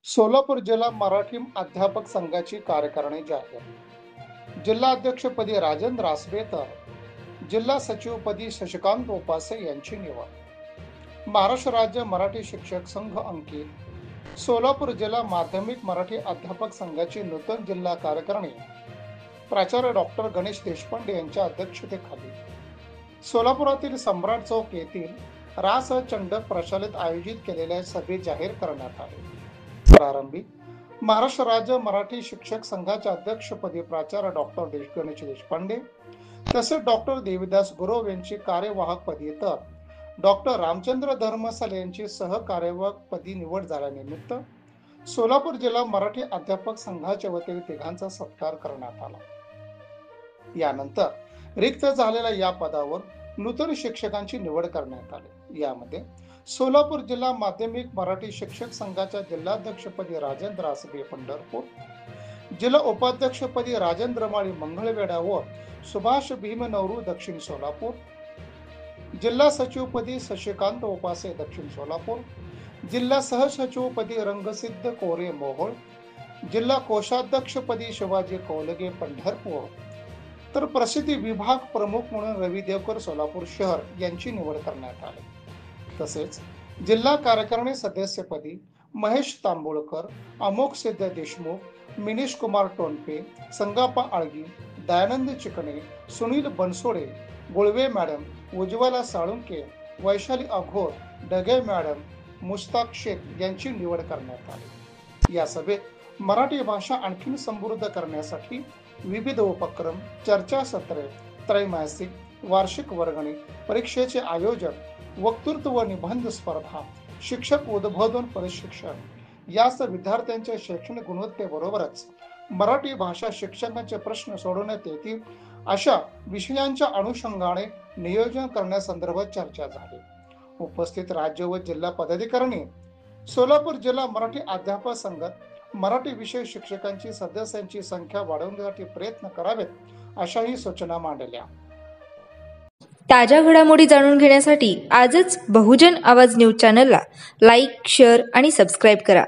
सोलापूर जिल्हा मराठी अध्यापक संघाची कार्यकारिणी जाहीर. जिल्हा अध्यक्षपदी राजेंद्र आसबे तर जिल्हा सचिवपदी शशिकांत उपासे यांची निवड. महाराष्ट्र राज्य मराठी शिक्षक संघ अंकित सोलापूर जिल्हा माध्यमिक मराठी अध्यापक संघाची नूतन जिल्हा कार्यकारिणी प्राचार्य डॉक्टर गणेश देशपांडे यांच्या अध्यक्षतेखाली सोलापुरातील सम्राट चौक येथील रास चंडक प्रशालेत आयोजित केलेल्या सभेत जाहीर करण्यात आले. प्रारंभी महाराष्ट्र राज्य मराठी शिक्षक संघाच्या अध्यक्षपदी प्राचार्य डॉक्टर गणेश देशपांडे तसेच डॉक्टर देविदास गुरव यांची कार्यवाहकपदी तर डॉक्टर रामचंद्र धर्मसाले यांची सहकार्यवाहकपदी निवड झाल्यानिमित्त सोलापूर जिल्हा मराठी अध्यापक संघाच्या वतीने तिघांचा सत्कार करण्यात आला. यानंतर रिक्त झालेल्या या पदावर नूतन शिक्षकांची निवड करण्यात आली. यामध्ये सोलापूर जिल्हा माध्यमिक मराठी शिक्षक संघाच्या जिल्हाध्यक्षपदी राजेंद्र आसबे पंढरपूर, जिल्हा उपाध्यक्षपदी राजेंद्र माळी मंगळवेढा व सुभाष भीम नवरू दक्षिण सोलापूर, जिल्हा सचिवपदी शशिकांत उपासे दक्षिण सोलापूर, जिल्हा सहसचिवपदी रंगसिद्ध कोरे मोहोळ, जिल्हा कोषाध्यक्षपदी शिवाजी कौलगे पंढरपूर तर प्रसिद्धी विभाग प्रमुख म्हणून रवी देवकर सोलापूर शहर यांची निवड करण्यात आली. तसेच जिल्हा कार्यकारिणी सदस्यपदी महेश तांबोळकर, अमोक सिद्ध देशमुख, मिनिश कुमार टोनपे, संगाप्पा आळगी, दयानंद चिकणे, सुनील बनसोडे, गुळवे मॅडम, उज्ज्वला साळुंके, वैशाली अघोर, डगे मॅडम, मुस्ताक शेख यांची निवड करण्यात आली. या सभेत मराठी भाषा आणखी समृद्ध करण्यासाठी विविध उपक्रम, चर्चासत्रे, त्रैमासिक, वार्षिक वर्गणी, परीक्षेचे आयोजन, वक्तृत्व व निबंध स्पर्धा, शिक्षक उद्बोधन प्रशिक्षण यासह विद्यार्थ्यांच्या शैक्षणिक गुणवत्तेबरोबरच मराठी भाषा शिक्षकांचे प्रश्न सोडवण्यात येतील अशा विषयांच्या अनुषंगाने नियोजन करण्यासंदर्भात चर्चा झाली. उपस्थित राज्य व जिल्हा पदाधिकाऱ्यांनी सोलापूर जिल्हा मराठी अध्यापक संघात मराठी विषय शिक्षकांची सदस्यांची संख्या वाढवण्यासाठी प्रयत्न करावेत अशाही सूचना मांडल्या. ताज्या घडामोडी जाणून घेण्यासाठी आजच बहुजन आवाज न्यूज चॅनलला लाईक, शेअर आणि सबस्क्राईब करा.